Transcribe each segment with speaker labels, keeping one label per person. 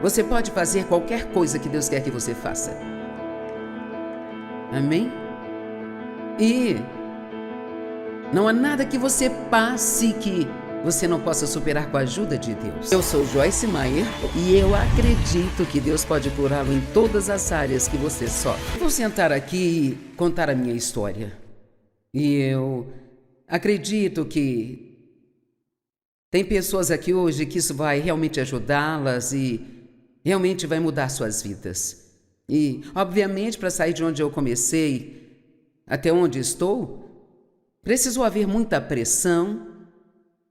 Speaker 1: Você pode fazer qualquer coisa que Deus quer que você faça. Amém? E não há nada que você passe que você não possa superar com a ajuda de Deus. Eu sou Joyce Meyer e eu acredito que Deus pode curá-lo em todas as áreas que você sofre. Vou sentar aqui e contar a minha história. E eu acredito que tem pessoas aqui hoje que isso vai realmente ajudá-las e realmente vai mudar suas vidas. E, obviamente, para sair de onde eu comecei até onde estou, precisou haver muita pressão,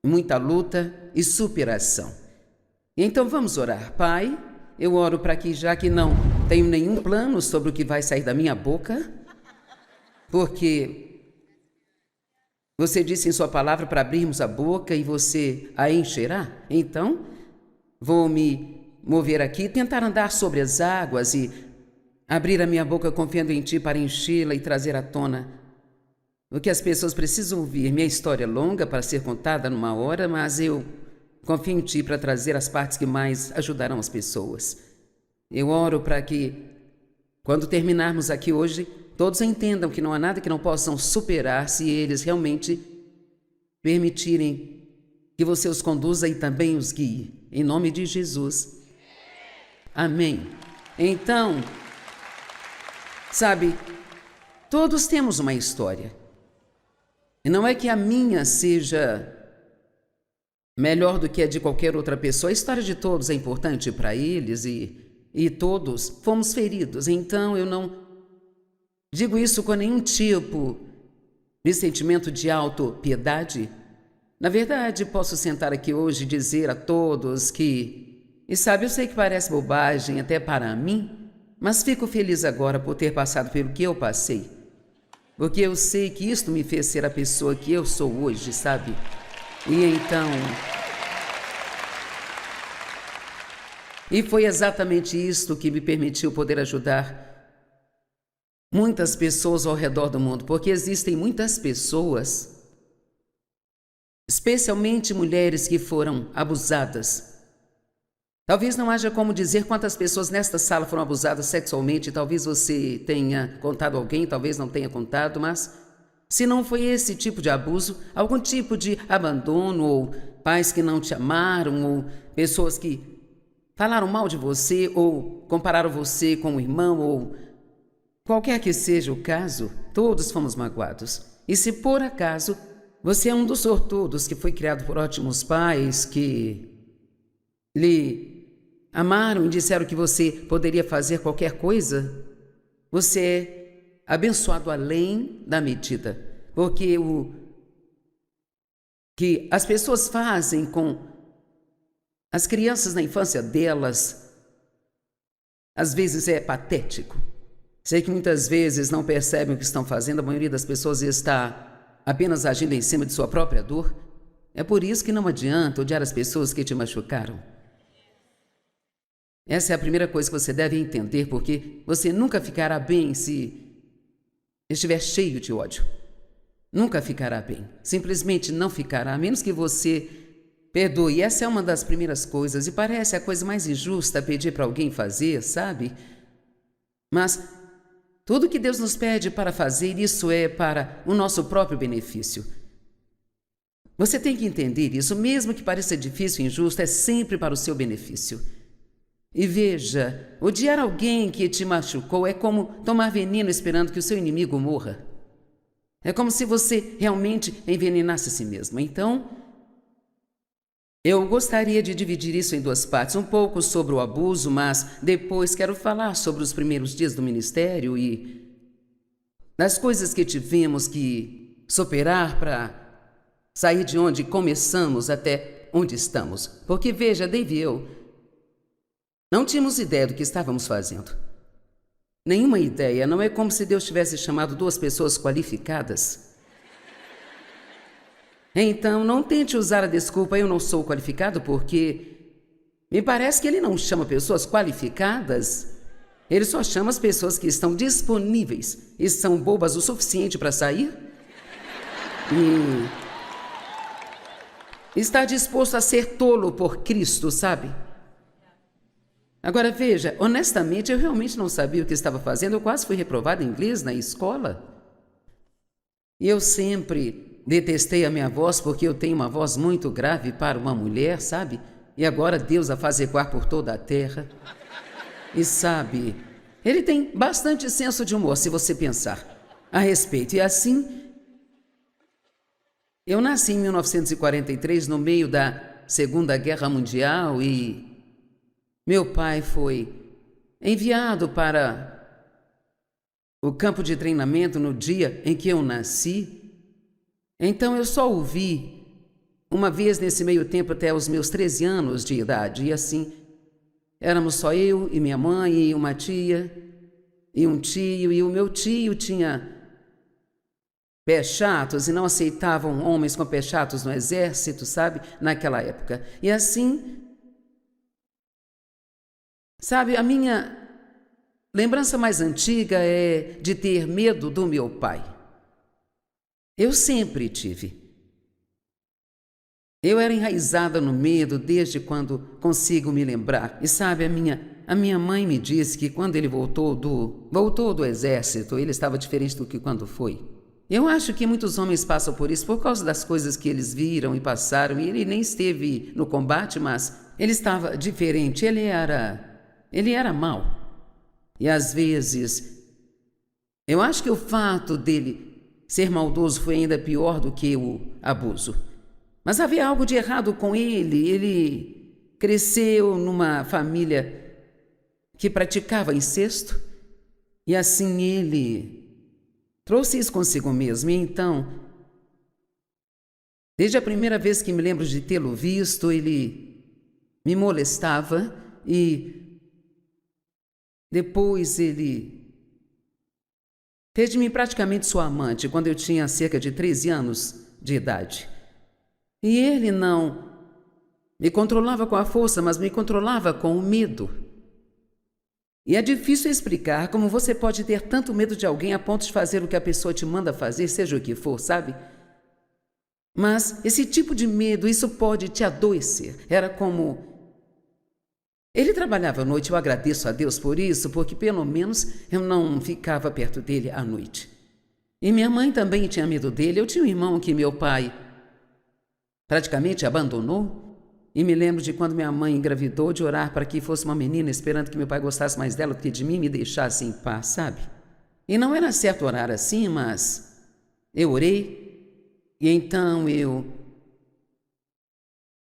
Speaker 1: muita luta e superação. Então vamos orar. Pai, eu oro para que, já que não tenho nenhum plano sobre o que vai sair da minha boca, porque você disse em sua palavra para abrirmos a boca e você a encherá. Então, vou me mover aqui, tentar andar sobre as águas e abrir a minha boca confiando em Ti para enchê-la e trazer à tona o que as pessoas precisam ouvir. Minha história é longa para ser contada numa hora, mas eu confio em Ti para trazer as partes que mais ajudarão as pessoas. Eu oro para que, quando terminarmos aqui hoje, todos entendam que não há nada que não possam superar se eles realmente permitirem que você os conduza e também os guie. Em nome de Jesus. Amém. Então, sabe, todos temos uma história. E não é que a minha seja melhor do que a de qualquer outra pessoa. A história de todos é importante para eles e todos fomos feridos. Então eu não digo isso com nenhum tipo de sentimento de autopiedade. Na verdade, posso sentar aqui hoje e dizer a todos que, e sabe, eu sei que parece bobagem até para mim, mas fico feliz agora por ter passado pelo que eu passei. Porque eu sei que isto me fez ser a pessoa que eu sou hoje, sabe? E então... E foi exatamente isto que me permitiu poder ajudar muitas pessoas ao redor do mundo. Porque existem muitas pessoas, especialmente mulheres que foram abusadas. Talvez não haja como dizer quantas pessoas nesta sala foram abusadas sexualmente. Talvez você tenha contado alguém, talvez não tenha contado, mas se não foi esse tipo de abuso, algum tipo de abandono, ou pais que não te amaram, ou pessoas que falaram mal de você, ou compararam você com um irmão, ou qualquer que seja o caso, todos fomos magoados. E se por acaso você é um dos sortudos que foi criado por ótimos pais que lhe amaram e disseram que você poderia fazer qualquer coisa, você é abençoado além da medida. Porque o que as pessoas fazem com as crianças na infância delas, às vezes é patético. Sei que muitas vezes não percebem o que estão fazendo, a maioria das pessoas está apenas agindo em cima de sua própria dor. É por isso que não adianta odiar as pessoas que te machucaram. Essa é a primeira coisa que você deve entender, porque você nunca ficará bem se estiver cheio de ódio. Nunca ficará bem. Simplesmente não ficará, a menos que você perdoe. E essa é uma das primeiras coisas, e parece a coisa mais injusta pedir para alguém fazer, sabe? Mas tudo que Deus nos pede para fazer, isso é para o nosso próprio benefício. Você tem que entender isso, mesmo que pareça difícil e injusto, é sempre para o seu benefício. E veja, odiar alguém que te machucou é como tomar veneno esperando que o seu inimigo morra. É como se você realmente envenenasse a si mesmo. Então, eu gostaria de dividir isso em duas partes. Um pouco sobre o abuso, mas depois quero falar sobre os primeiros dias do ministério e das coisas que tivemos que superar para sair de onde começamos até onde estamos. Porque veja, Dave e eu não tínhamos ideia do que estávamos fazendo. Nenhuma ideia. Não é como se Deus tivesse chamado duas pessoas qualificadas. Então, não tente usar a desculpa, eu não sou qualificado, porque me parece que Ele não chama pessoas qualificadas. Ele só chama as pessoas que estão disponíveis e são bobas o suficiente para sair. E está disposto a ser tolo por Cristo, sabe? Agora veja, honestamente, eu realmente não sabia o que estava fazendo. Eu quase fui reprovada em inglês na escola. E eu sempre detestei a minha voz porque eu tenho uma voz muito grave para uma mulher, sabe? E agora Deus a faz ecoar por toda a terra. E sabe, ele tem bastante senso de humor, se você pensar a respeito. E assim, eu nasci em 1943, no meio da Segunda Guerra Mundial, e meu pai foi enviado para o campo de treinamento no dia em que eu nasci. Então eu só o vi uma vez nesse meio tempo até os meus 13 anos de idade. E assim, éramos só eu e minha mãe e uma tia e um tio. E o meu tio tinha pés chatos e não aceitavam homens com pés chatos no exército, sabe? Naquela época. E assim, sabe, a minha lembrança mais antiga é de ter medo do meu pai. Eu sempre tive. Eu era enraizada no medo desde quando consigo me lembrar. E sabe, a minha mãe me disse que quando ele voltou do exército, ele estava diferente do que quando foi. Eu acho que muitos homens passam por isso por causa das coisas que eles viram e passaram. E ele nem esteve no combate, mas ele estava diferente. Ele era mau. E às vezes, eu acho que o fato dele ser maldoso foi ainda pior do que o abuso. Mas havia algo de errado com ele. Ele cresceu numa família que praticava incesto. E assim ele trouxe isso consigo mesmo. E então, desde a primeira vez que me lembro de tê-lo visto, ele me molestava. E depois ele fez de mim praticamente sua amante quando eu tinha cerca de 13 anos de idade. E ele não me controlava com a força, mas me controlava com o medo. E é difícil explicar como você pode ter tanto medo de alguém a ponto de fazer o que a pessoa te manda fazer, seja o que for, sabe? Mas esse tipo de medo, isso pode te adoecer. Era como... Ele trabalhava à noite, eu agradeço a Deus por isso, porque pelo menos eu não ficava perto dele à noite. E minha mãe também tinha medo dele. Eu tinha um irmão que meu pai praticamente abandonou. E me lembro de quando minha mãe engravidou, de orar para que fosse uma menina, esperando que meu pai gostasse mais dela do que de mim e me deixasse em paz, sabe? E não era certo orar assim, mas eu orei. E então eu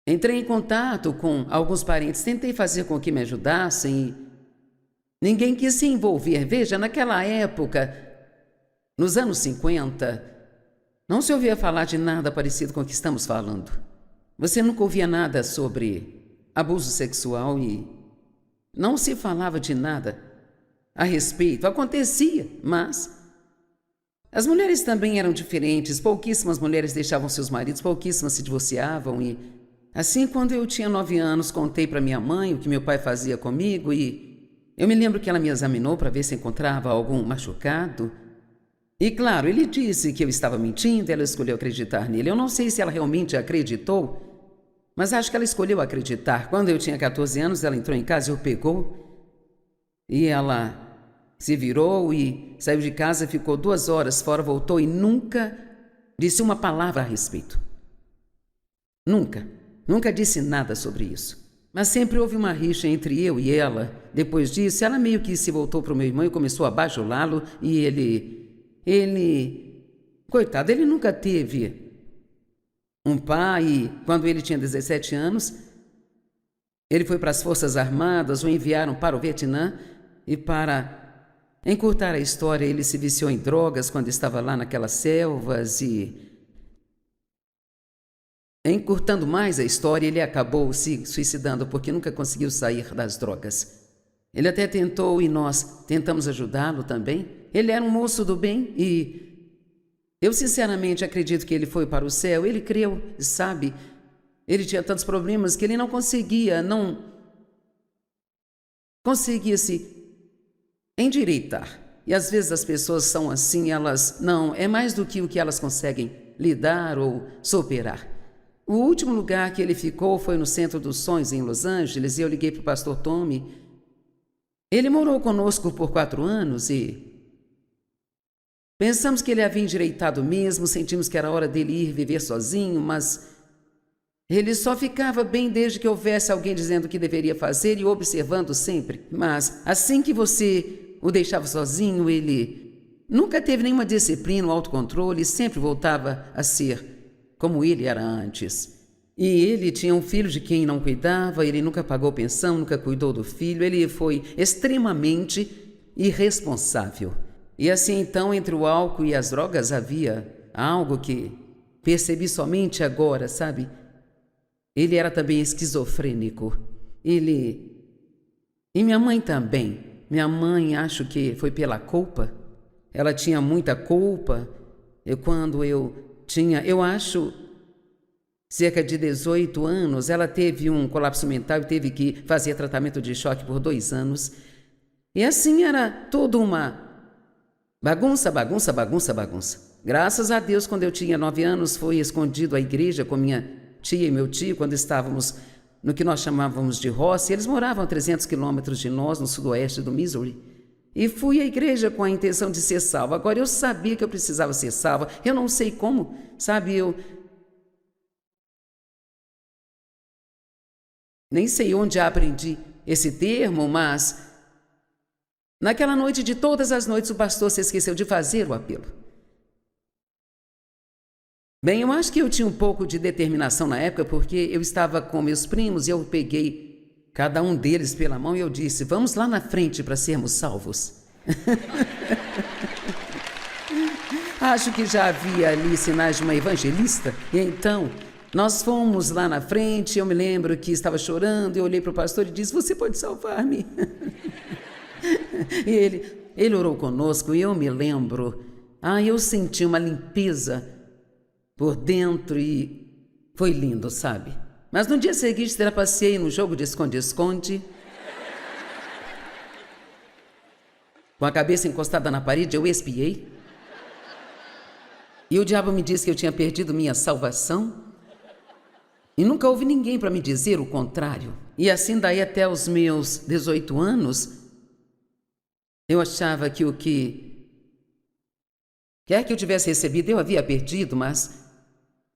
Speaker 1: entrei em contato com alguns parentes, tentei fazer com que me ajudassem. Ninguém quis se envolver. Veja, naquela época, nos anos 50, não se ouvia falar de nada parecido com o que estamos falando. Você nunca ouvia nada sobre abuso sexual e não se falava de nada a respeito. Acontecia, mas as mulheres também eram diferentes. Pouquíssimas mulheres deixavam seus maridos, pouquíssimas se divorciavam. E assim, quando eu tinha 9 anos, contei para minha mãe o que meu pai fazia comigo e eu me lembro que ela me examinou para ver se encontrava algum machucado. E claro, ele disse que eu estava mentindo, ela escolheu acreditar nele. Eu não sei se ela realmente acreditou, mas acho que ela escolheu acreditar. Quando eu tinha 14 anos, ela entrou em casa e o pegou. E ela se virou e saiu de casa, ficou 2 horas fora, voltou e nunca disse uma palavra a respeito. Nunca disse nada sobre isso. Mas sempre houve uma rixa entre eu e ela. Depois disso, ela meio que se voltou para o meu irmão e começou a bajulá-lo. E coitado, ele nunca teve um pai. E quando ele tinha 17 anos, ele foi para as Forças Armadas, o enviaram para o Vietnã. E para encurtar a história, ele se viciou em drogas quando estava lá naquelas selvas e... Encurtando mais a história, ele acabou se suicidando porque nunca conseguiu sair das drogas. Ele até tentou e nós tentamos ajudá-lo também. Ele era um moço do bem e eu sinceramente acredito que ele foi para o céu. Ele creu, sabe? Ele tinha tantos problemas que ele não conseguia se endireitar. E às vezes as pessoas são assim, elas não, é mais do que o que elas conseguem lidar ou superar. O último lugar que ele ficou foi no Centro dos Sonhos, em Los Angeles, e eu liguei para o pastor Tommy Ele morou conosco por 4 anos e pensamos que ele havia endireitado mesmo, sentimos que era hora dele ir viver sozinho, mas ele só ficava bem desde que houvesse alguém dizendo o que deveria fazer e observando sempre. Mas assim que você o deixava sozinho, ele nunca teve nenhuma disciplina ou autocontrole, sempre voltava a ser como ele era antes. E ele tinha um filho de quem não cuidava, ele nunca pagou pensão, nunca cuidou do filho, ele foi extremamente irresponsável. E assim então, entre o álcool e as drogas havia algo que percebi somente agora, sabe? Ele era também esquizofrênico. E minha mãe também. Minha mãe, acho que foi pela culpa. Ela tinha muita culpa. Quando eu tinha, eu acho, cerca de 18 anos, ela teve um colapso mental e teve que fazer tratamento de choque por 2 anos. E assim era toda uma bagunça. Graças a Deus, quando eu tinha 9 anos, fui escondido à igreja com minha tia e meu tio, quando estávamos no que nós chamávamos de roça. Eles moravam a 300 quilômetros de nós, no sudoeste do Missouri. E fui à igreja com a intenção de ser salva. Agora, eu sabia que eu precisava ser salva. Eu não sei como, sabe, eu nem sei onde aprendi esse termo, mas naquela noite de todas as noites, o pastor se esqueceu de fazer o apelo. Bem, eu acho que eu tinha um pouco de determinação na época, porque eu estava com meus primos e eu peguei cada um deles pela mão e eu disse: vamos lá na frente para sermos salvos. Acho que já havia ali sinais de uma evangelista, e então nós fomos lá na frente. Eu me lembro que estava chorando, eu olhei para o pastor e disse: você pode salvar-me? E ele orou conosco e eu me lembro, eu senti uma limpeza por dentro e foi lindo, sabe? Mas no dia seguinte, passei no jogo de esconde-esconde, com a cabeça encostada na parede, eu espiei. E o diabo me disse que eu tinha perdido minha salvação. E nunca houve ninguém para me dizer o contrário. E assim daí até os meus 18 anos, eu achava que o que quer que eu tivesse recebido eu havia perdido, mas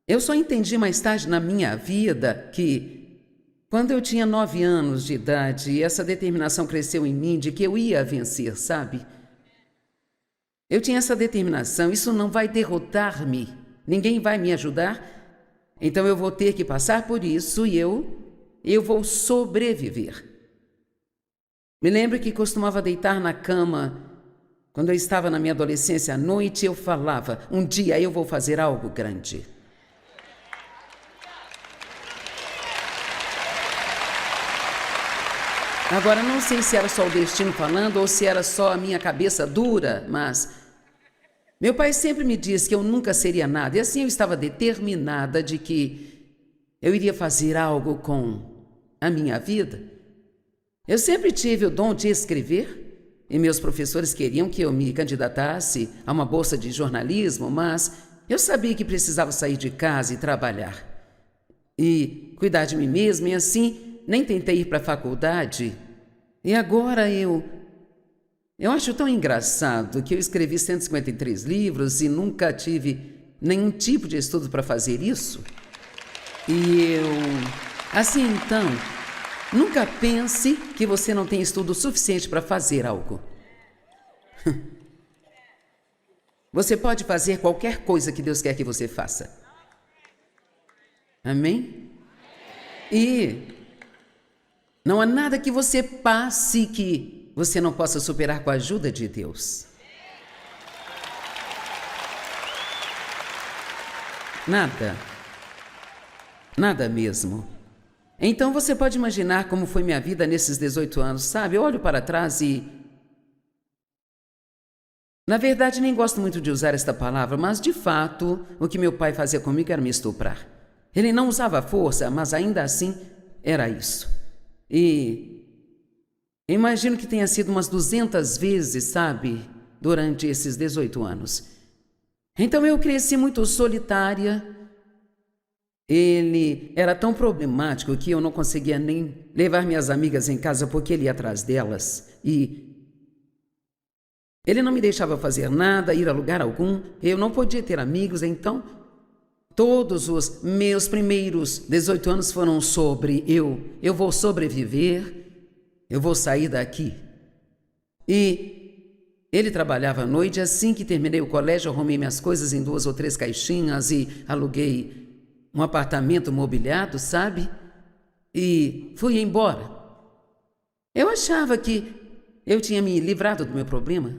Speaker 1: eu só entendi mais tarde na minha vida que, quando eu tinha 9 anos de idade, essa determinação cresceu em mim de que eu ia vencer, sabe? Eu tinha essa determinação, isso não vai derrotar-me, ninguém vai me ajudar, então eu vou ter que passar por isso e eu vou sobreviver. Me lembro que costumava deitar na cama, quando eu estava na minha adolescência à noite, eu falava: um dia eu vou fazer algo grande. Agora, não sei se era só o destino falando ou se era só a minha cabeça dura, mas meu pai sempre me disse que eu nunca seria nada, e assim eu estava determinada de que eu iria fazer algo com a minha vida. Eu sempre tive o dom de escrever, e meus professores queriam que eu me candidatasse a uma bolsa de jornalismo, mas eu sabia que precisava sair de casa e trabalhar, e cuidar de mim mesma, e assim nem tentei ir para a faculdade. E agora eu acho tão engraçado que eu escrevi 153 livros e nunca tive nenhum tipo de estudo para fazer isso. E assim então, nunca pense que você não tem estudo suficiente para fazer algo. Você pode fazer qualquer coisa que Deus quer que você faça. Amém? E não há nada que você passe que você não possa superar com a ajuda de Deus. Nada. Nada mesmo. Então você pode imaginar como foi minha vida nesses 18 anos, sabe? Eu olho para trás e... Na verdade, nem gosto muito de usar esta palavra, mas de fato, o que meu pai fazia comigo era me estuprar. Ele não usava força, mas ainda assim era isso. E imagino que tenha sido umas 200 vezes, sabe, durante esses 18 anos. Então eu cresci muito solitária. Ele era tão problemático que eu não conseguia nem levar minhas amigas em casa porque ele ia atrás delas. E ele não me deixava fazer nada, ir a lugar algum. Eu não podia ter amigos, então todos os meus primeiros 18 anos foram sobre eu vou sobreviver, eu vou sair daqui. E ele trabalhava à noite. Assim que terminei o colégio, arrumei minhas coisas em 2 ou 3 caixinhas e aluguei um apartamento mobiliado, sabe? E fui embora. Eu achava que eu tinha me livrado do meu problema.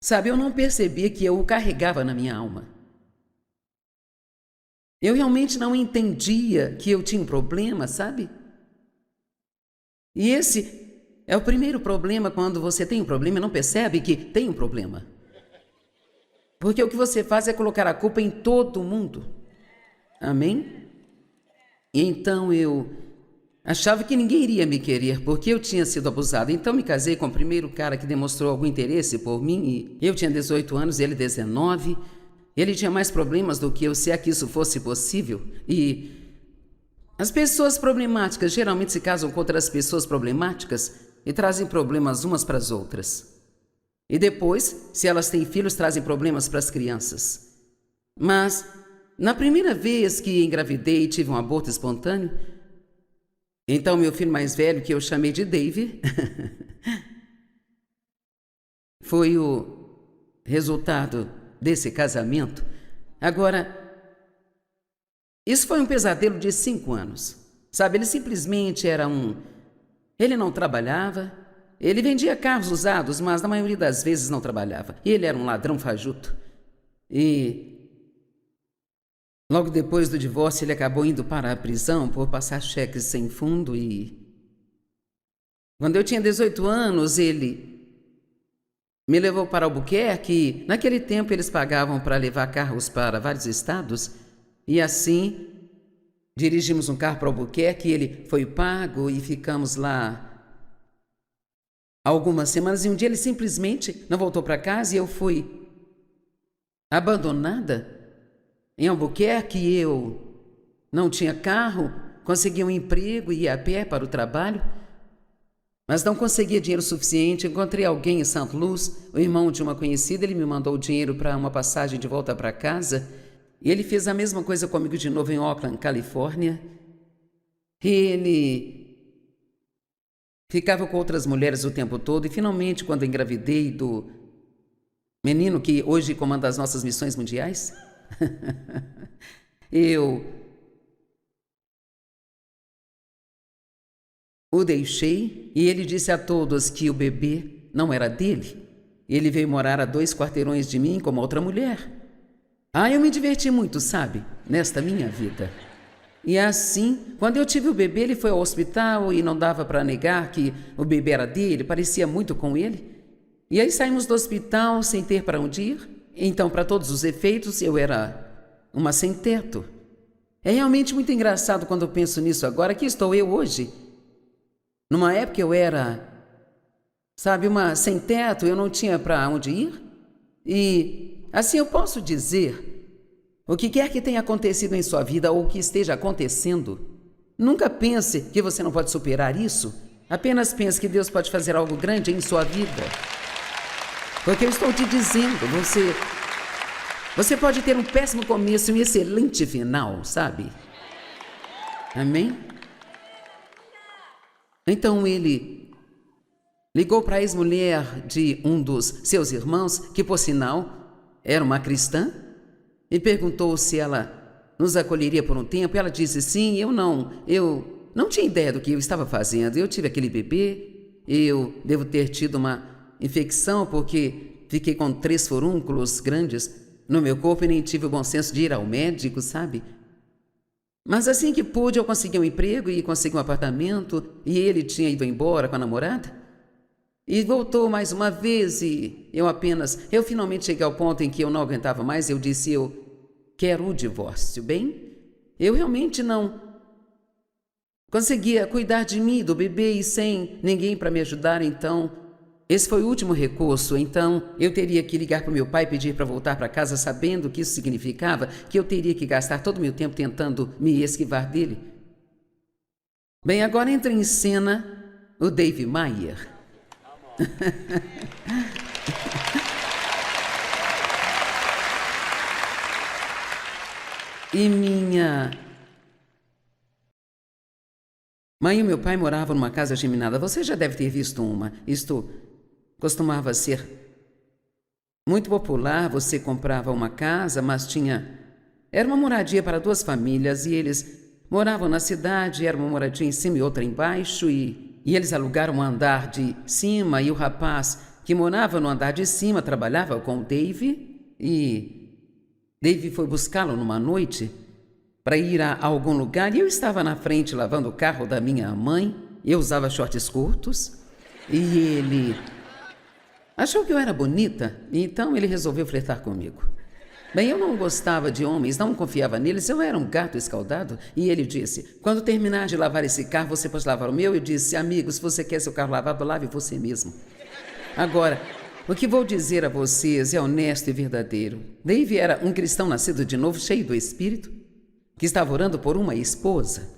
Speaker 1: Sabe, eu não percebia que eu o carregava na minha alma. Eu realmente não entendia que eu tinha um problema, sabe? E esse é o primeiro problema. Quando você tem um problema e não percebe que tem um problema. Porque o que você faz é colocar a culpa em todo mundo. Amém? E então eu achava que ninguém iria me querer porque eu tinha sido abusada. Então me casei com o primeiro cara que demonstrou algum interesse por mim. E eu tinha 18 anos e ele 19. Ele tinha mais problemas do que eu, se é que isso fosse possível. E as pessoas problemáticas geralmente se casam com outras pessoas problemáticas e trazem problemas umas para as outras. E depois, se elas têm filhos, trazem problemas para as crianças. Mas na primeira vez que engravidei e tive um aborto espontâneo, então meu filho mais velho, que eu chamei de Dave, foi o resultado desse casamento. Agora, isso foi um pesadelo de 5 anos. Sabe, ele simplesmente era Ele não trabalhava, ele vendia carros usados, mas na maioria das vezes não trabalhava. Ele era um ladrão fajuto. E logo depois do divórcio, ele acabou indo para a prisão por passar cheques sem fundo. E quando eu tinha 18 anos, ele me levou para Albuquerque. Naquele tempo, eles pagavam para levar carros para vários estados. E assim, dirigimos um carro para Albuquerque. Ele foi pago e ficamos lá algumas semanas. E um dia ele simplesmente não voltou para casa e eu fui abandonada em Albuquerque. Eu não tinha carro, consegui um emprego e ia a pé para o trabalho, mas não conseguia dinheiro suficiente. Encontrei alguém em St. Louis, o irmão de uma conhecida. Ele me mandou o dinheiro para uma passagem de volta para casa. E ele fez a mesma coisa comigo de novo em Oakland, Califórnia. Ele ficava com outras mulheres o tempo todo. E finalmente, quando engravidei do menino que hoje comanda as nossas missões mundiais, eu o deixei e ele disse a todos que o bebê não era dele. Ele veio morar a 2 quarteirões de mim com uma outra mulher. Eu me diverti muito, sabe, nesta minha vida. E assim, quando eu tive o bebê, ele foi ao hospital e não dava para negar que o bebê era dele, parecia muito com ele. E aí saímos do hospital sem ter para onde ir. Então, para todos os efeitos, eu era uma sem teto. É realmente muito engraçado quando eu penso nisso agora. Aqui estou eu hoje. Numa época eu era, sabe, uma sem teto, eu não tinha para onde ir. E assim eu posso dizer, o que quer que tenha acontecido em sua vida ou que esteja acontecendo, nunca pense que você não pode superar isso. Apenas pense que Deus pode fazer algo grande em sua vida. Porque eu estou te dizendo, você pode ter um péssimo começo e um excelente final, sabe? Amém? Então ele ligou para a ex-mulher de um dos seus irmãos, que por sinal era uma cristã, e perguntou se ela nos acolheria por um tempo. Ela disse sim. Eu não tinha ideia do que eu estava fazendo. Eu tive aquele bebê, eu devo ter tido uma infecção porque fiquei com 3 furúnculos grandes no meu corpo e nem tive o bom senso de ir ao médico, sabe? Mas assim que pude, eu consegui um emprego e consegui um apartamento, e ele tinha ido embora com a namorada. E voltou mais uma vez e eu finalmente cheguei ao ponto em que eu não aguentava mais. Eu disse, eu quero o divórcio. Bem, eu realmente não conseguia cuidar de mim, do bebê, e sem ninguém para me ajudar. Então, esse foi o último recurso, então eu teria que ligar para o meu pai e pedir para voltar para casa, sabendo que isso significava que eu teria que gastar todo o meu tempo tentando me esquivar dele. Bem, agora entra em cena o Dave Maier. E minha mãe e meu pai moravam numa casa geminada. Você já deve ter visto uma. Isto costumava ser muito popular. Você comprava uma casa, mas era uma moradia para duas famílias e eles moravam na cidade. Era uma moradia em cima e outra embaixo e eles alugaram um andar de cima e o rapaz que morava no andar de cima trabalhava com o Dave e Dave foi buscá-lo numa noite para ir a algum lugar e eu estava na frente lavando o carro da minha mãe. Eu usava shorts curtos e ele achou que eu era bonita, e então ele resolveu flertar comigo. Bem, eu não gostava de homens, não confiava neles, eu era um gato escaldado e ele disse: quando terminar de lavar esse carro, você pode lavar o meu? Eu disse: amigo, se você quer seu carro lavado, lave você mesmo. Agora, o que vou dizer a vocês é honesto e verdadeiro. Dave era um cristão nascido de novo, cheio do Espírito, que estava orando por uma esposa.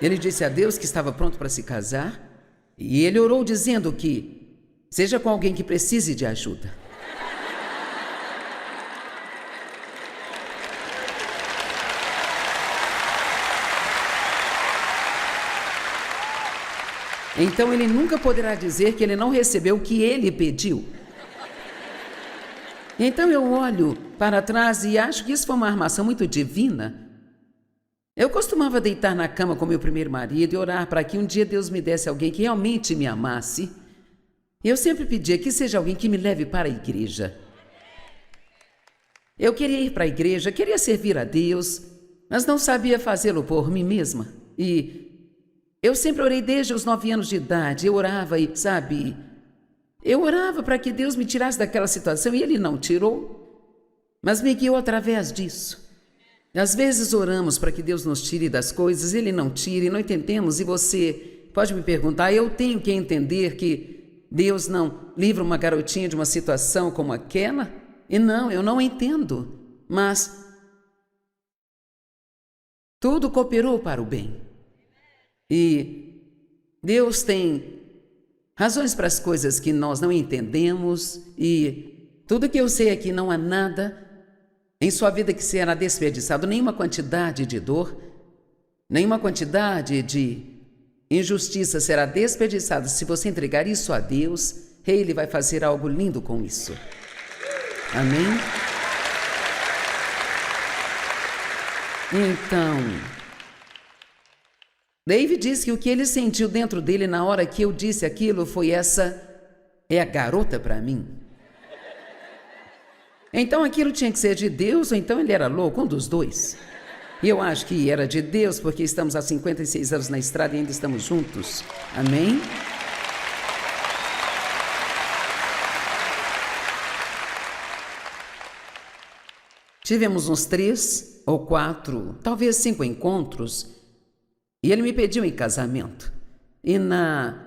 Speaker 1: Ele disse a Deus que estava pronto para se casar e ele orou dizendo que seja com alguém que precise de ajuda. Então ele nunca poderá dizer que ele não recebeu o que ele pediu. Então eu olho para trás e acho que isso foi uma armação muito divina. Eu costumava deitar na cama com meu primeiro marido e orar para que um dia Deus me desse alguém que realmente me amasse. Eu sempre pedia que seja alguém que me leve para a igreja. Eu queria ir para a igreja, queria servir a Deus, mas não sabia fazê-lo por mim mesma. E eu sempre orei desde os 9 anos de idade. Eu orava e, sabe, eu orava para que Deus me tirasse daquela situação e Ele não tirou, mas me guiou através disso. Às vezes oramos para que Deus nos tire das coisas, Ele não tira e não entendemos. E você pode me perguntar, eu tenho que entender que Deus não livra uma garotinha de uma situação como aquela? E não, eu não entendo, mas tudo cooperou para o bem. E Deus tem razões para as coisas que nós não entendemos e tudo que eu sei é que não há nada em sua vida que será desperdiçado, nenhuma quantidade de dor, nenhuma quantidade de injustiça será desperdiçada. Se você entregar isso a Deus, Ele vai fazer algo lindo com isso. Amém? Então, Dave diz que o que ele sentiu dentro dele na hora que eu disse aquilo foi: essa é a garota para mim. Então aquilo tinha que ser de Deus ou então ele era louco, um dos dois. E eu acho que era de Deus, porque estamos há 56 anos na estrada e ainda estamos juntos. Amém? Tivemos uns 3 ou 4, talvez 5 encontros. E ele me pediu em casamento. E na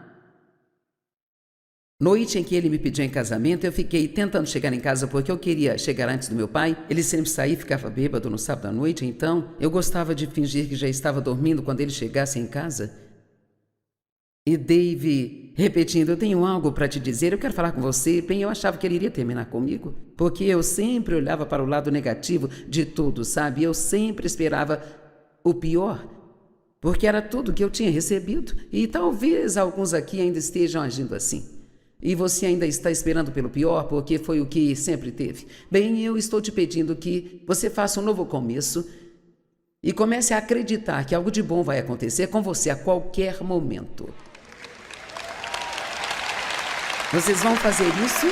Speaker 1: noite em que ele me pediu em casamento, eu fiquei tentando chegar em casa porque eu queria chegar antes do meu pai. Ele sempre saía e ficava bêbado no sábado à noite, então eu gostava de fingir que já estava dormindo quando ele chegasse em casa. E Dave repetindo: eu tenho algo para te dizer, eu quero falar com você. Bem, eu achava que ele iria terminar comigo, porque eu sempre olhava para o lado negativo de tudo, sabe? Eu sempre esperava o pior, porque era tudo que eu tinha recebido, e talvez alguns aqui ainda estejam agindo assim. E você ainda está esperando pelo pior, porque foi o que sempre teve. Bem, eu estou te pedindo que você faça um novo começo e comece a acreditar que algo de bom vai acontecer com você a qualquer momento. Vocês vão fazer isso?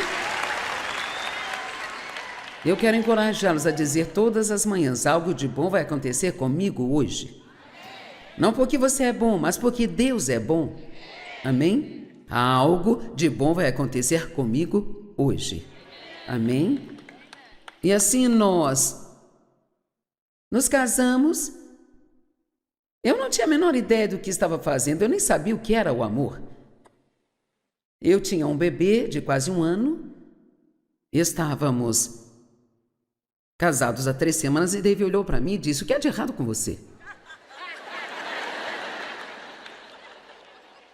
Speaker 1: Eu quero encorajá-los a dizer todas as manhãs: algo de bom vai acontecer comigo hoje. Não porque você é bom, mas porque Deus é bom. Amém? Algo de bom vai acontecer comigo hoje. Amém? E assim nós nos casamos. Eu não tinha a menor ideia do que estava fazendo, eu nem sabia o que era o amor. Eu tinha um bebê de quase 1 ano, estávamos casados há 3 semanas e Dave olhou para mim e disse: "O que há de errado com você?"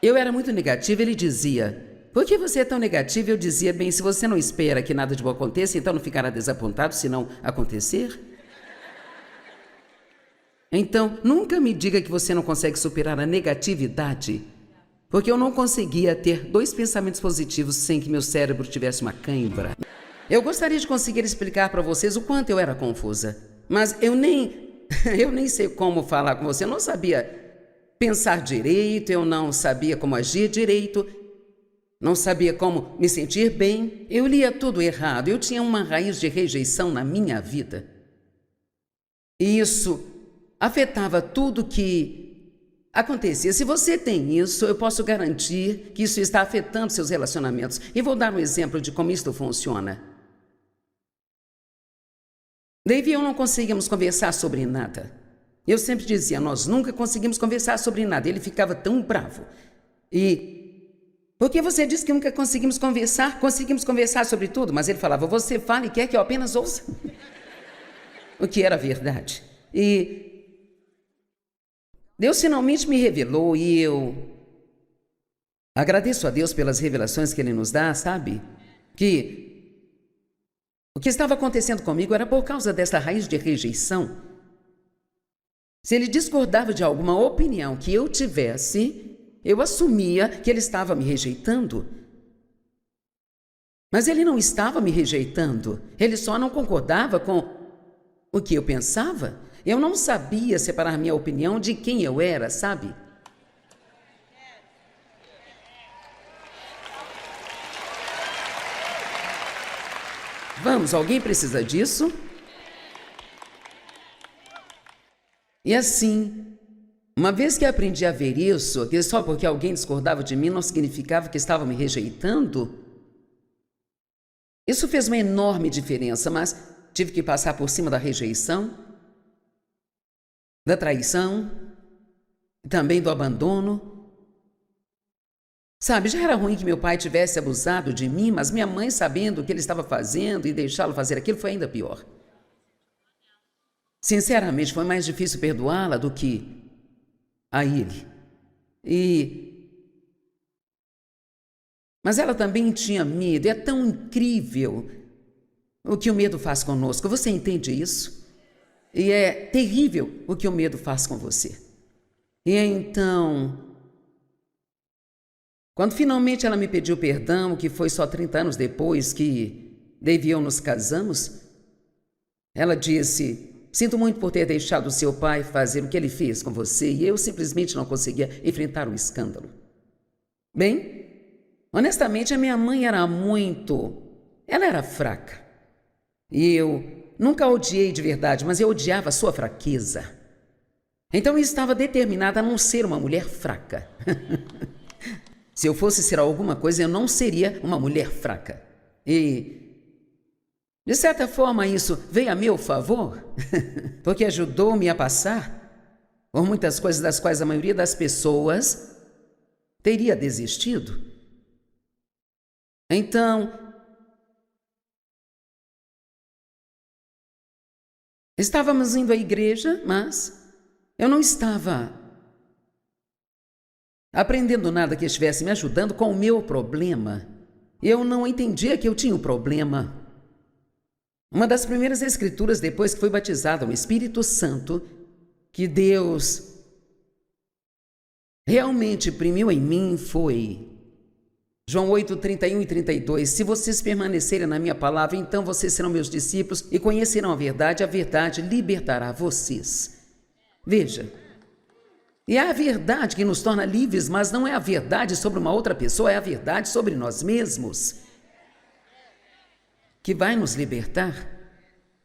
Speaker 1: Eu era muito negativa, ele dizia: "Por que você é tão negativa?" Eu dizia: "Bem, se você não espera que nada de bom aconteça, então não ficará desapontado se não acontecer. Então, nunca me diga que você não consegue superar a negatividade, porque eu não conseguia ter 2 pensamentos positivos sem que meu cérebro tivesse uma cãibra." Eu gostaria de conseguir explicar para vocês o quanto eu era confusa, mas eu nem sei como falar com você. Eu não sabia pensar direito, eu não sabia como agir direito, não sabia como me sentir bem. Eu lia tudo errado. Eu tinha uma raiz de rejeição na minha vida. E isso afetava tudo que acontecia. Se você tem isso, eu posso garantir que isso está afetando seus relacionamentos. E vou dar um exemplo de como isso funciona. Dave e eu não conseguíamos conversar sobre nada. Eu sempre dizia: "Nós nunca conseguimos conversar sobre nada." Ele ficava tão bravo. E por que você diz que nunca conseguimos conversar? Conseguimos conversar sobre tudo. Mas ele falava: "Você fala e quer que eu apenas ouça." O que era verdade. E Deus finalmente me revelou e eu agradeço a Deus pelas revelações que Ele nos dá, sabe? Que o que estava acontecendo comigo era por causa dessa raiz de rejeição. Se ele discordava de alguma opinião que eu tivesse, eu assumia que ele estava me rejeitando. Mas ele não estava me rejeitando, ele só não concordava com o que eu pensava. Eu não sabia separar minha opinião de quem eu era, sabe? Vamos, alguém precisa disso? E assim, uma vez que aprendi a ver isso, que só porque alguém discordava de mim não significava que estava me rejeitando, isso fez uma enorme diferença, mas tive que passar por cima da rejeição, da traição, e também do abandono. Sabe, já era ruim que meu pai tivesse abusado de mim, mas minha mãe, sabendo o que ele estava fazendo e deixá-lo fazer aquilo, foi ainda pior. Sinceramente, foi mais difícil perdoá-la do que a ele. Mas ela também tinha medo. É tão incrível o que o medo faz conosco. Você entende isso? E é terrível o que o medo faz com você. E então, quando finalmente ela me pediu perdão, que foi só 30 anos depois que Dave e eu nos casamos, ela disse: "Sinto muito por ter deixado seu pai fazer o que ele fez com você." E eu simplesmente não conseguia enfrentar o escândalo. Bem, honestamente, a minha mãe era ela era fraca. E eu nunca a odiei de verdade, mas eu odiava a sua fraqueza. Então eu estava determinada a não ser uma mulher fraca. Se eu fosse ser alguma coisa, eu não seria uma mulher fraca. E, de certa forma, isso veio a meu favor, porque ajudou-me a passar por muitas coisas das quais a maioria das pessoas teria desistido. Então, estávamos indo à igreja, mas eu não estava aprendendo nada que estivesse me ajudando com o meu problema. Eu não entendia que eu tinha um problema. Uma das primeiras escrituras depois que fui batizada no Espírito Santo, que Deus realmente imprimiu em mim, foi João 8, 31 e 32. "Se vocês permanecerem na minha palavra, então vocês serão meus discípulos e conhecerão a verdade libertará vocês." Veja, e é a verdade que nos torna livres, mas não é a verdade sobre uma outra pessoa, é a verdade sobre nós mesmos que vai nos libertar.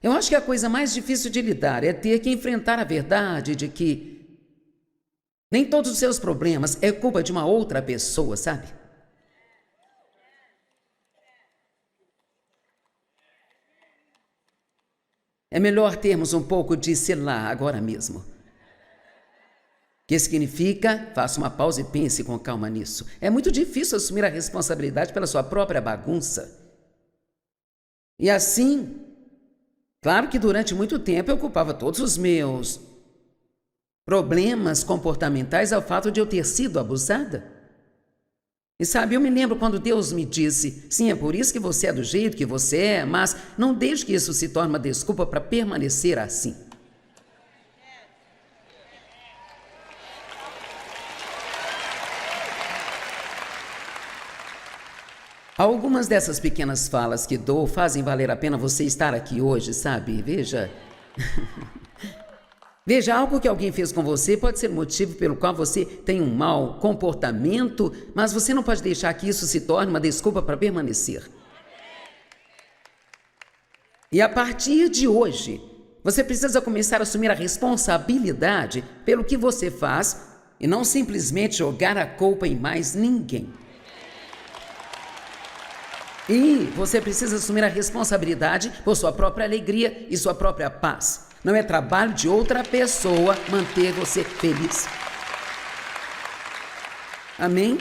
Speaker 1: Eu acho que a coisa mais difícil de lidar é ter que enfrentar a verdade de que nem todos os seus problemas é culpa de uma outra pessoa, sabe? É melhor termos um pouco de sei lá agora mesmo. que significa, faça uma pausa e pense com calma nisso. É muito difícil assumir a responsabilidade pela sua própria bagunça. E assim, claro que durante muito tempo eu culpava todos os meus problemas comportamentais ao fato de eu ter sido abusada. E sabe, eu me lembro quando Deus me disse, sim, é por isso que você é do jeito que você é, mas não deixe que isso se torne uma desculpa para permanecer assim. Algumas dessas pequenas falas que dou fazem valer a pena você estar aqui hoje, sabe? Veja. Veja, algo que alguém fez com você pode ser o motivo pelo qual você tem um mau comportamento, mas você não pode deixar que isso se torne uma desculpa para permanecer. E a partir de hoje, você precisa começar a assumir a responsabilidade pelo que você faz e não simplesmente jogar a culpa em mais ninguém. E você precisa assumir a responsabilidade por sua própria alegria e sua própria paz. Não é trabalho de outra pessoa manter você feliz. Amém?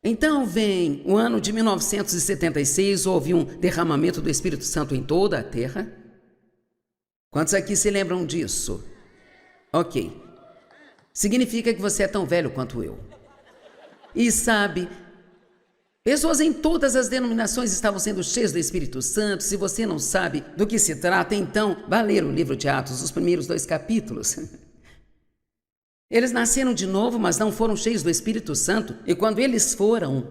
Speaker 1: Então vem o ano de 1976, houve um derramamento do Espírito Santo em toda a terra. Quantos aqui se lembram disso? Ok. Significa que você é tão velho quanto eu. E sabe, pessoas em todas as denominações estavam sendo cheias do Espírito Santo. Se você não sabe do que se trata, então vá ler o livro de Atos, os primeiros 2 capítulos. Eles nasceram de novo, mas não foram cheios do Espírito Santo. E quando eles foram,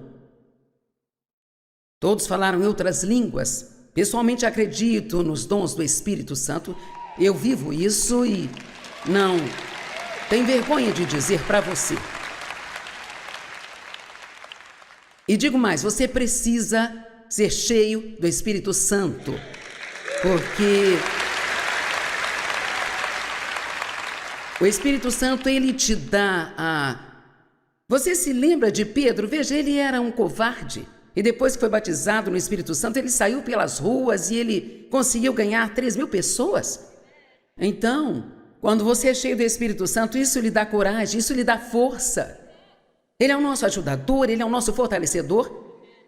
Speaker 1: todos falaram em outras línguas. Pessoalmente acredito nos dons do Espírito Santo. Eu vivo isso e não tenho vergonha de dizer para você. E digo mais, você precisa ser cheio do Espírito Santo, porque o Espírito Santo, ele te dá a... Você se lembra de Pedro? Veja, ele era um covarde. E depois que foi batizado no Espírito Santo, ele saiu pelas ruas e ele conseguiu ganhar 3.000 pessoas. Então, quando você é cheio do Espírito Santo, isso lhe dá coragem, isso lhe dá força. Ele é o nosso ajudador, ele é o nosso fortalecedor,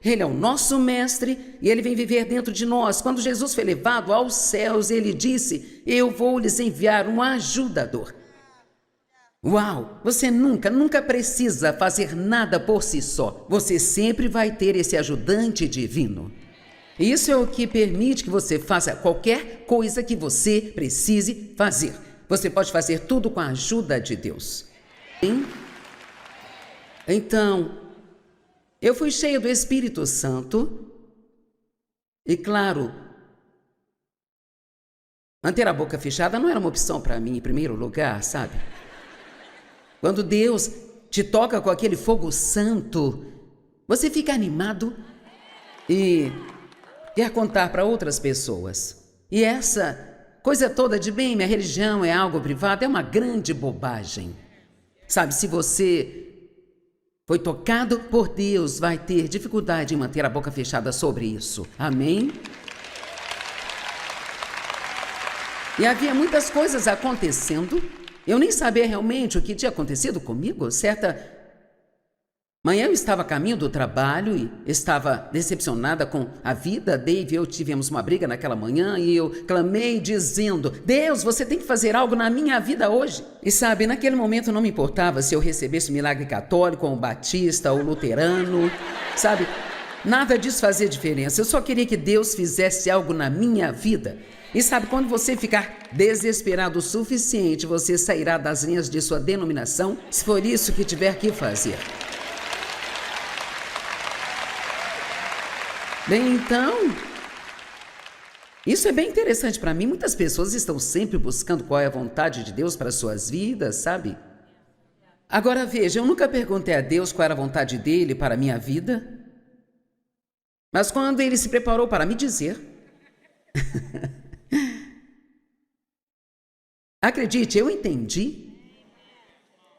Speaker 1: ele é o nosso mestre e ele vem viver dentro de nós. Quando Jesus foi levado aos céus, ele disse, eu vou lhes enviar um ajudador. Uau! Você nunca precisa fazer nada por si só. Você sempre vai ter esse ajudante divino. Isso é o que permite que você faça qualquer coisa que você precise fazer. Você pode fazer tudo com a ajuda de Deus. Sim? Então, eu fui cheio do Espírito Santo e, claro, manter a boca fechada não era uma opção para mim em primeiro lugar, sabe? Quando Deus te toca com aquele fogo santo, você fica animado e quer contar para outras pessoas. E essa coisa toda de bem, minha religião é algo privado, é uma grande bobagem. Sabe, se você foi tocado por Deus, vai ter dificuldade em manter a boca fechada sobre isso. Amém? E havia muitas coisas acontecendo. Eu nem sabia realmente o que tinha acontecido comigo. Certa manhã eu estava a caminho do trabalho e estava decepcionada com a vida. Dave e eu tivemos uma briga naquela manhã e eu clamei dizendo, Deus, você tem que fazer algo na minha vida hoje. E sabe, naquele momento não me importava se eu recebesse o milagre católico ou batista ou luterano, sabe? Nada disso fazia diferença. Eu só queria que Deus fizesse algo na minha vida. E sabe, quando você ficar desesperado o suficiente, você sairá das linhas de sua denominação, se for isso que tiver que fazer. Bem, então, isso é bem interessante para mim. Muitas pessoas estão sempre buscando qual é a vontade de Deus para suas vidas, sabe? Agora veja, eu nunca perguntei a Deus qual era a vontade dele para a minha vida, mas quando ele se preparou para me dizer, acredite, eu entendi.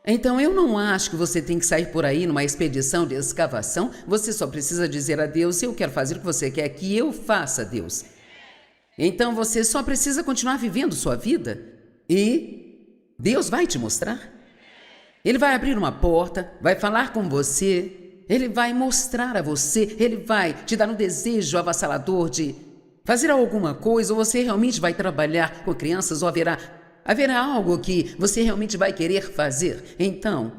Speaker 1: Então eu não acho que você tem que sair por aí numa expedição de escavação. Você só precisa dizer a Deus, eu quero fazer o que você quer que eu faça, Deus. Então você só precisa continuar vivendo sua vida e Deus vai te mostrar. Ele vai abrir uma porta, vai falar com você, Ele vai mostrar a você, Ele vai te dar um desejo avassalador de fazer alguma coisa, ou você realmente vai trabalhar com crianças, ou haverá algo que você realmente vai querer fazer. Então,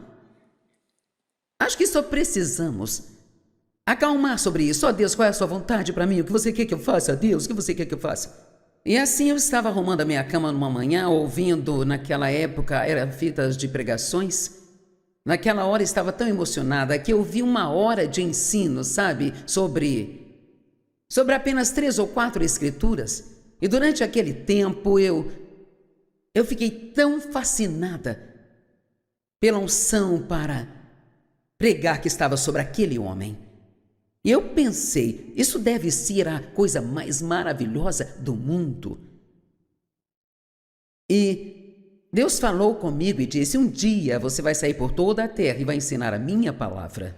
Speaker 1: acho que só precisamos acalmar sobre isso. Ó Deus, qual é a sua vontade para mim? O que você quer que eu faça, Deus? O que você quer que eu faça? E assim eu estava arrumando a minha cama numa manhã, ouvindo, naquela época, eram fitas de pregações. Naquela hora estava tão emocionada que eu vi uma hora de ensino, sabe, sobre apenas 3 ou 4 escrituras. E durante aquele tempo eu fiquei tão fascinada pela unção para pregar que estava sobre aquele homem. E eu pensei, isso deve ser a coisa mais maravilhosa do mundo. E Deus falou comigo e disse, um dia você vai sair por toda a terra e vai ensinar a minha palavra.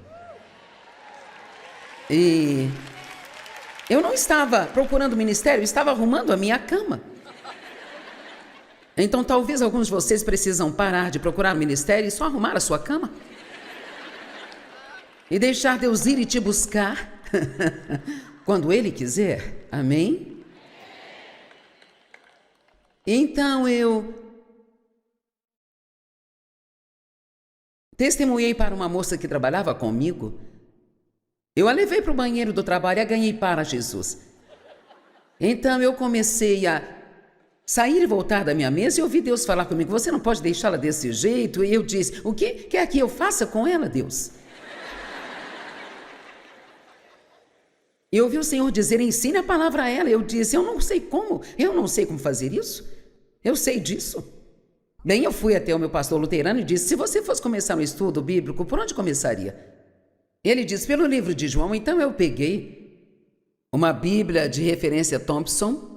Speaker 1: E eu não estava procurando ministério, eu estava arrumando a minha cama. Então talvez alguns de vocês precisam parar de procurar ministério e só arrumar a sua cama. E deixar Deus ir e te buscar quando Ele quiser. Amém? Então eu testemunhei para uma moça que trabalhava comigo. Eu a levei para o banheiro do trabalho e a ganhei para Jesus. Então eu comecei a sair e voltar da minha mesa e ouvi Deus falar comigo, você não pode deixá-la desse jeito. E eu disse, o que quer que eu faça com ela, Deus? E eu ouvi o Senhor dizer, ensine a palavra a ela. Eu disse, eu não sei como fazer isso. Eu sei disso. Bem, eu fui até o meu pastor luterano e disse, se você fosse começar um estudo bíblico, por onde começaria? Ele disse, pelo livro de João. Então eu peguei uma Bíblia de referência Thompson.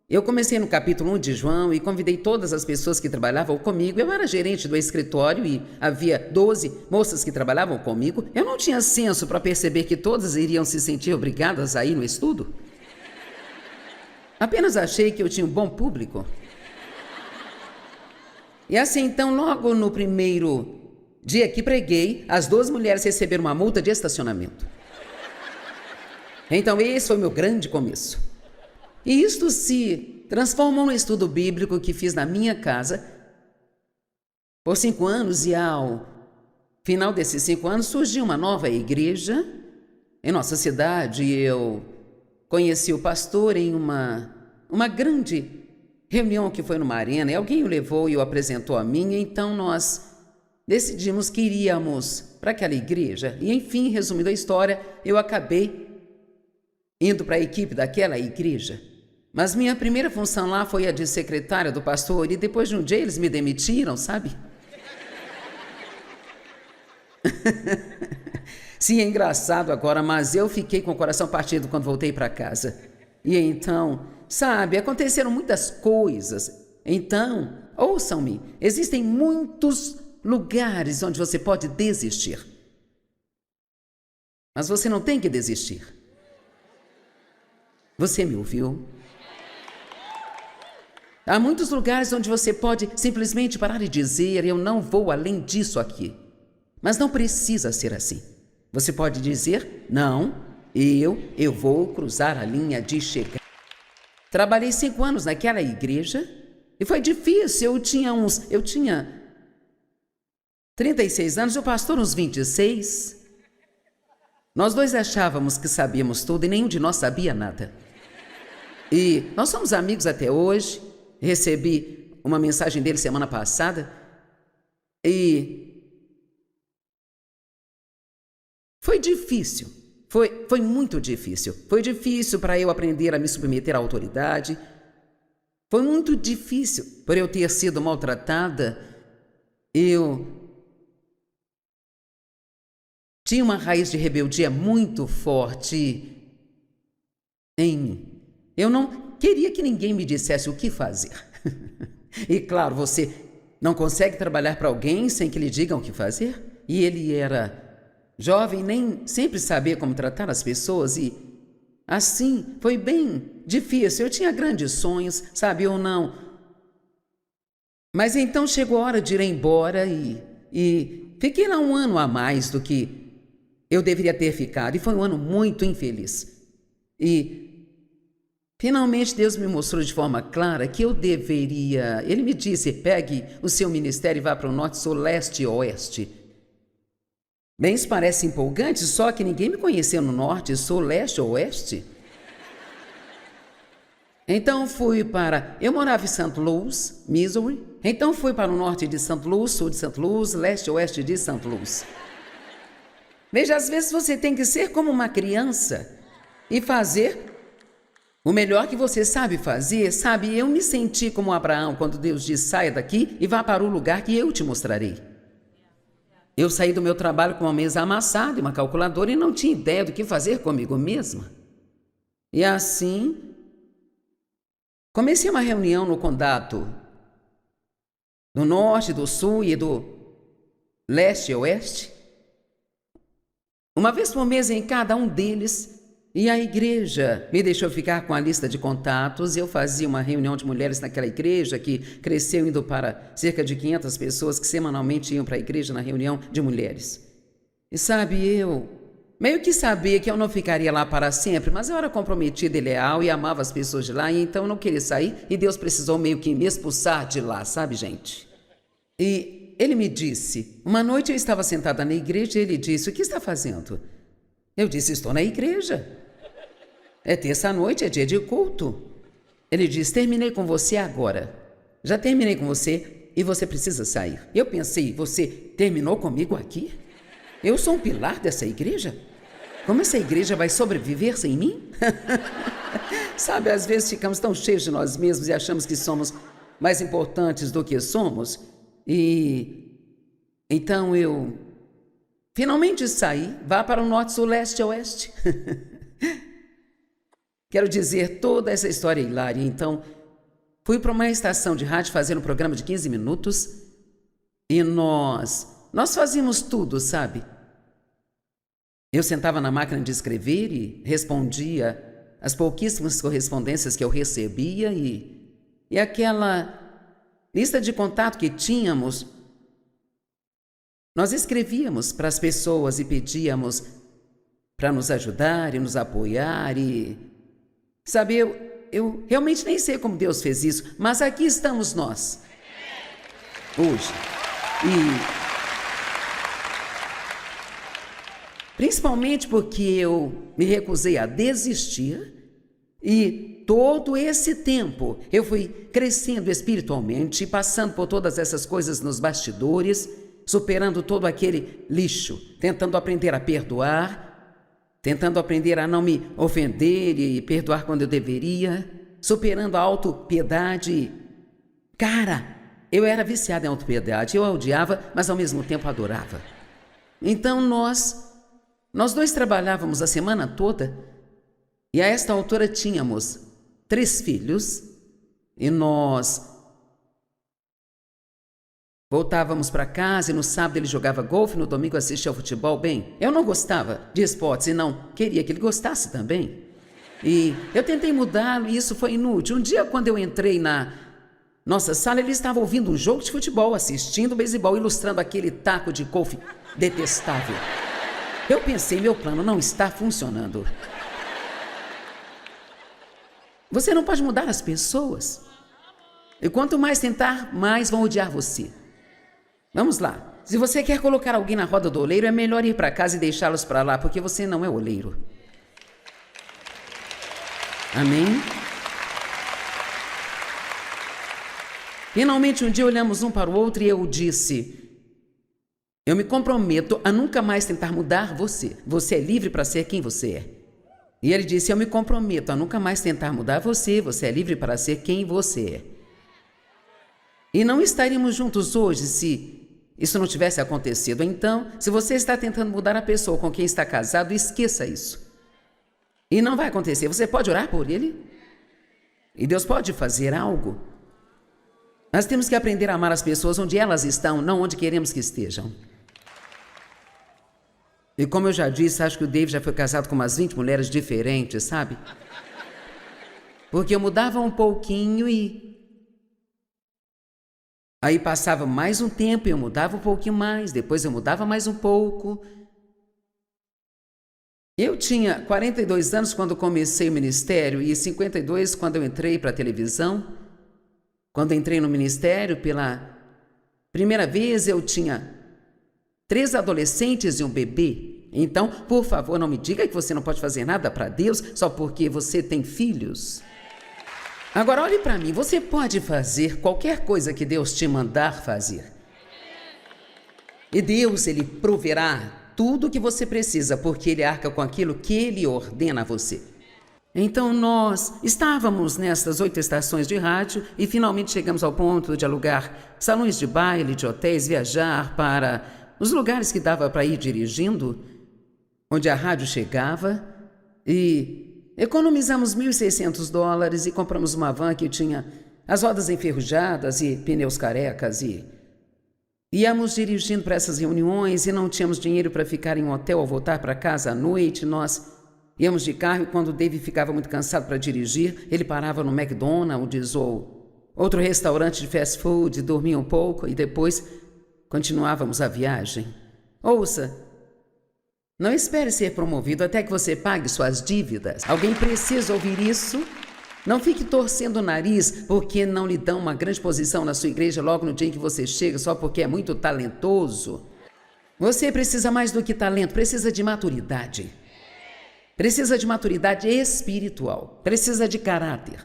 Speaker 1: Eu comecei no capítulo 1 de João e convidei todas as pessoas que trabalhavam comigo. Eu era gerente do escritório e havia 12 moças que trabalhavam comigo. Eu não tinha senso para perceber que todas iriam se sentir obrigadas a ir no estudo. Apenas achei que eu tinha um bom público. E assim, então, logo no primeiro dia que preguei, as 2 mulheres receberam uma multa de estacionamento. Então, esse foi o meu grande começo. E isto se transformou num estudo bíblico que fiz na minha casa por 5 anos, e ao final desses 5 anos surgiu uma nova igreja em nossa cidade. Eu conheci o pastor em uma grande reunião que foi numa arena, e alguém o levou e o apresentou a mim. Então nós decidimos que iríamos para aquela igreja. E enfim, resumindo a história, eu acabei indo para a equipe daquela igreja. Mas minha primeira função lá foi a de secretária do pastor, e depois de um dia eles me demitiram, sabe? Sim, é engraçado agora, mas eu fiquei com o coração partido quando voltei para casa. E então, sabe, aconteceram muitas coisas. Então, ouçam-me, existem muitos lugares onde você pode desistir. Mas você não tem que desistir. Você me ouviu? Há muitos lugares onde você pode simplesmente parar e dizer, eu não vou além disso aqui. Mas não precisa ser assim. Você pode dizer, não, eu vou cruzar a linha de chegada. Trabalhei 5 anos naquela igreja e foi difícil. Eu tinha 36 anos, o pastor uns 26. Nós 2 achávamos que sabíamos tudo e nenhum de nós sabia nada. E nós somos amigos até hoje. Recebi uma mensagem dele semana passada e foi difícil, foi muito difícil. Foi difícil para eu aprender a me submeter à autoridade. Foi muito difícil por eu ter sido maltratada. Eu tinha uma raiz de rebeldia muito forte em mim. Eu não queria que ninguém me dissesse o que fazer. E claro, você não consegue trabalhar para alguém sem que lhe digam o que fazer? E ele era jovem, nem sempre sabia como tratar as pessoas, e assim foi bem difícil. Eu tinha grandes sonhos, sabe, eu não Mas então chegou a hora de ir embora e fiquei lá um ano a mais do que eu deveria ter ficado. E foi um ano muito infeliz. E finalmente Deus me mostrou de forma clara que eu deveria... Ele me disse, pegue o seu ministério e vá para o norte, sul, leste e oeste. Bem, isso parece empolgante, só que ninguém me conheceu no norte, sul, leste ou oeste. Então fui para... Eu morava em St. Louis, Missouri. Então fui para o norte de St. Louis, sul de St. Louis, leste e oeste de St. Louis. Veja, às vezes você tem que ser como uma criança e fazer o melhor que você sabe fazer. Sabe, eu me senti como Abraão quando Deus disse, saia daqui e vá para o lugar que eu te mostrarei. Eu saí do meu trabalho com uma mesa amassada e uma calculadora e não tinha ideia do que fazer comigo mesma. E assim, comecei uma reunião no condado do norte, do sul e do leste e oeste. Uma vez por mês em cada um deles, e a igreja me deixou ficar com a lista de contatos. Eu fazia uma reunião de mulheres naquela igreja que cresceu indo para cerca de 500 pessoas que semanalmente iam para a igreja na reunião de mulheres. E sabe, eu meio que sabia que eu não ficaria lá para sempre, mas eu era comprometida e leal e amava as pessoas de lá, e então eu não queria sair e Deus precisou meio que me expulsar de lá, sabe, gente? E ele me disse, uma noite eu estava sentada na igreja e ele disse, o que está fazendo? Eu disse, estou na igreja. É terça-noite, é dia de culto. Ele disse, terminei com você agora. Já terminei com você e você precisa sair. Eu pensei, você terminou comigo aqui? Eu sou um pilar dessa igreja? Como essa igreja vai sobreviver sem mim? Sabe, às vezes ficamos tão cheios de nós mesmos e achamos que somos mais importantes do que somos. E então eu finalmente saí, vá para o norte, sul, leste e oeste. Quero dizer, toda essa história é hilária. Então, fui para uma estação de rádio fazer um programa de 15 minutos e nós fazíamos tudo, sabe? Eu sentava na máquina de escrever e respondia as pouquíssimas correspondências que eu recebia e aquela lista de contato que tínhamos, nós escrevíamos para as pessoas e pedíamos para nos ajudar e nos apoiar e... Sabe, eu realmente nem sei como Deus fez isso, mas aqui estamos nós, hoje. E principalmente porque eu me recusei a desistir e todo esse tempo eu fui crescendo espiritualmente, passando por todas essas coisas nos bastidores, superando todo aquele lixo, tentando aprender a perdoar, tentando aprender a não me ofender e perdoar quando eu deveria, superando a autopiedade. Cara, eu era viciada em autopiedade, eu a odiava, mas ao mesmo tempo adorava. Então nós dois trabalhávamos a semana toda e a esta altura tínhamos 3 filhos e nós voltávamos para casa e no sábado ele jogava golfe, no domingo assistia ao futebol. Bem, eu não gostava de esportes e não queria que ele gostasse também. E eu tentei mudá-lo e isso foi inútil. Um dia, quando eu entrei na nossa sala, ele estava ouvindo um jogo de futebol, assistindo beisebol, ilustrando aquele taco de golfe detestável. Eu pensei, meu plano não está funcionando. Você não pode mudar as pessoas. E quanto mais tentar, mais vão odiar você. Vamos lá. Se você quer colocar alguém na roda do oleiro, é melhor ir para casa e deixá-los para lá, porque você não é oleiro. Amém? Finalmente, um dia olhamos um para o outro e eu disse, eu me comprometo a nunca mais tentar mudar você. Você é livre para ser quem você é. E ele disse, eu me comprometo a nunca mais tentar mudar você. Você é livre para ser quem você é. E não estaríamos juntos hoje se isso não tivesse acontecido. Então, se você está tentando mudar a pessoa com quem está casado, esqueça isso. E não vai acontecer. Você pode orar por ele? E Deus pode fazer algo. Nós temos que aprender a amar as pessoas onde elas estão, não onde queremos que estejam. E como eu já disse, acho que o David já foi casado com umas 20 mulheres diferentes, sabe? Porque eu mudava um pouquinho e Aí passava mais um tempo e eu mudava um pouquinho mais, depois eu mudava mais um pouco. Eu tinha 42 anos quando comecei o ministério e 52 quando eu entrei para a televisão. Quando entrei no ministério pela primeira vez, eu tinha 3 adolescentes e um bebê. Então, por favor, não me diga que você não pode fazer nada para Deus só porque você tem filhos. Agora, olhe para mim, você pode fazer qualquer coisa que Deus te mandar fazer. E Deus, Ele proverá tudo o que você precisa, porque Ele arca com aquilo que Ele ordena a você. Então, nós estávamos nessas 8 estações de rádio e finalmente chegamos ao ponto de alugar salões de baile, de hotéis, viajar para os lugares que dava para ir dirigindo, onde a rádio chegava, e economizamos $1.600 e compramos uma van que tinha as rodas enferrujadas e pneus carecas e íamos dirigindo para essas reuniões e não tínhamos dinheiro para ficar em um hotel ao voltar para casa à noite. Nós íamos de carro e quando o David ficava muito cansado para dirigir, ele parava no McDonald's ou outro restaurante de fast food, dormia um pouco e depois continuávamos a viagem. Ouça, não espere ser promovido até que você pague suas dívidas. Alguém precisa ouvir isso? Não fique torcendo o nariz porque não lhe dão uma grande posição na sua igreja logo no dia em que você chega, só porque é muito talentoso. Você precisa mais do que talento, precisa de maturidade. Precisa de maturidade espiritual, precisa de caráter.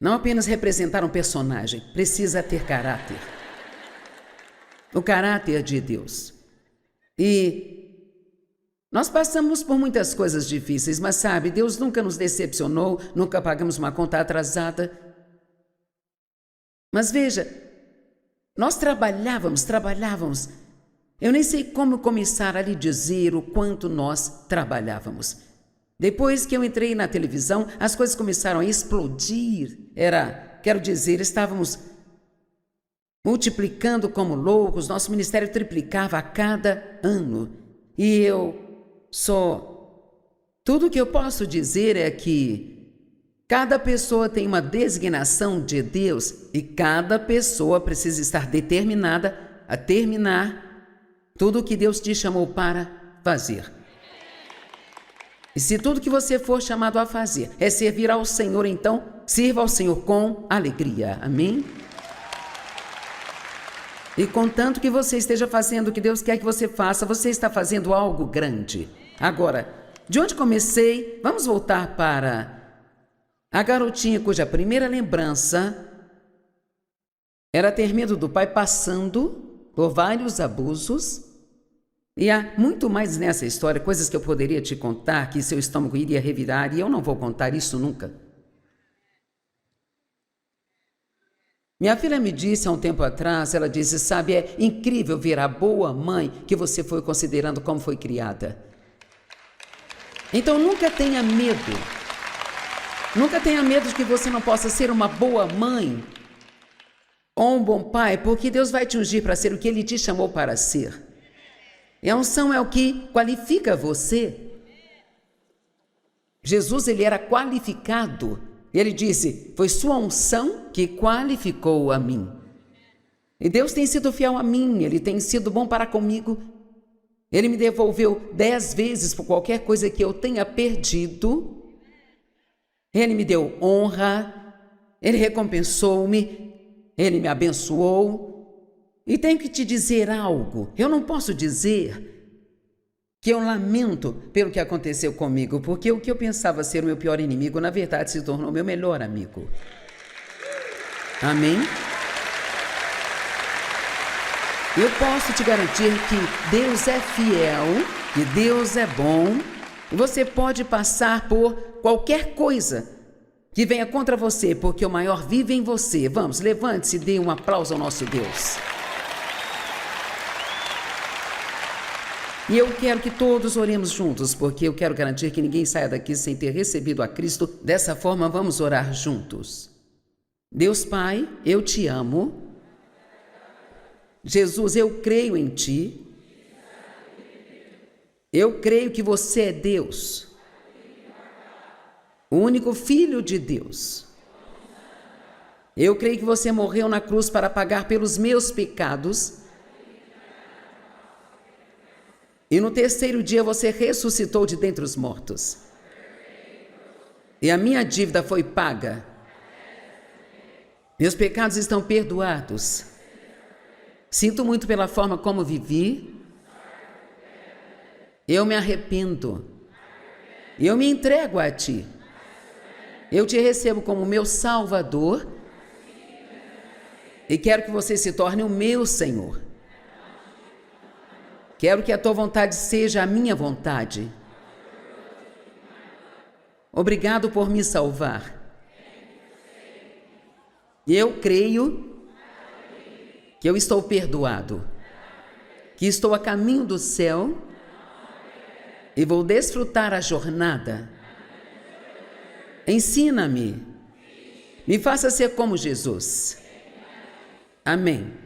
Speaker 1: Não apenas representar um personagem, precisa ter caráter. O caráter de Deus. E nós passamos por muitas coisas difíceis, mas sabe, Deus nunca nos decepcionou, nunca pagamos uma conta atrasada. Mas veja, nós trabalhávamos. Eu nem sei como começar a lhe dizer o quanto nós trabalhávamos. Depois que eu entrei na televisão, as coisas começaram a explodir. Estávamos multiplicando como loucos, nosso ministério triplicava a cada ano. E tudo que eu posso dizer é que cada pessoa tem uma designação de Deus e cada pessoa precisa estar determinada a terminar tudo o que Deus te chamou para fazer. E se tudo que você for chamado a fazer é servir ao Senhor, então sirva ao Senhor com alegria. Amém? E contanto que você esteja fazendo o que Deus quer que você faça, você está fazendo algo grande. Agora, de onde comecei, vamos voltar para a garotinha cuja primeira lembrança era ter medo do pai passando por vários abusos. E há muito mais nessa história, coisas que eu poderia te contar, que seu estômago iria revirar, e eu não vou contar isso nunca. Minha filha me disse há um tempo atrás, ela disse, sabe, é incrível ver a boa mãe que você foi considerando como foi criada. Então nunca tenha medo. Nunca tenha medo de que você não possa ser uma boa mãe ou um bom pai, porque Deus vai te ungir para ser o que Ele te chamou para ser. E a unção é o que qualifica você. Jesus, ele era qualificado. E ele disse, foi sua unção que qualificou a mim. E Deus tem sido fiel a mim, Ele tem sido bom para comigo. Ele me devolveu 10 vezes por qualquer coisa que eu tenha perdido. Ele me deu honra, Ele recompensou-me, Ele me abençoou. E tenho que te dizer algo, eu não posso dizer que eu lamento pelo que aconteceu comigo, porque o que eu pensava ser o meu pior inimigo, na verdade, se tornou meu melhor amigo. Amém? Eu posso te garantir que Deus é fiel, que Deus é bom, e você pode passar por qualquer coisa que venha contra você, porque o maior vive em você. Vamos, levante-se e dê um aplauso ao nosso Deus. E eu quero que todos oremos juntos, porque eu quero garantir que ninguém saia daqui sem ter recebido a Cristo. Dessa forma, vamos orar juntos. Deus Pai, eu te amo. Jesus, eu creio em Ti. Eu creio que você é Deus, o único Filho de Deus. Eu creio que você morreu na cruz para pagar pelos meus pecados. E no terceiro dia você ressuscitou de dentre os mortos. E a minha dívida foi paga. Meus pecados estão perdoados. Sinto muito pela forma como vivi. Eu me arrependo. Eu me entrego a Ti. Eu Te recebo como meu Salvador. E quero que você se torne o meu Senhor. Quero que a Tua vontade seja a minha vontade. Obrigado por me salvar. Eu creio que eu estou perdoado, que estou a caminho do céu e vou desfrutar a jornada. Ensina-me, me faça ser como Jesus. Amém.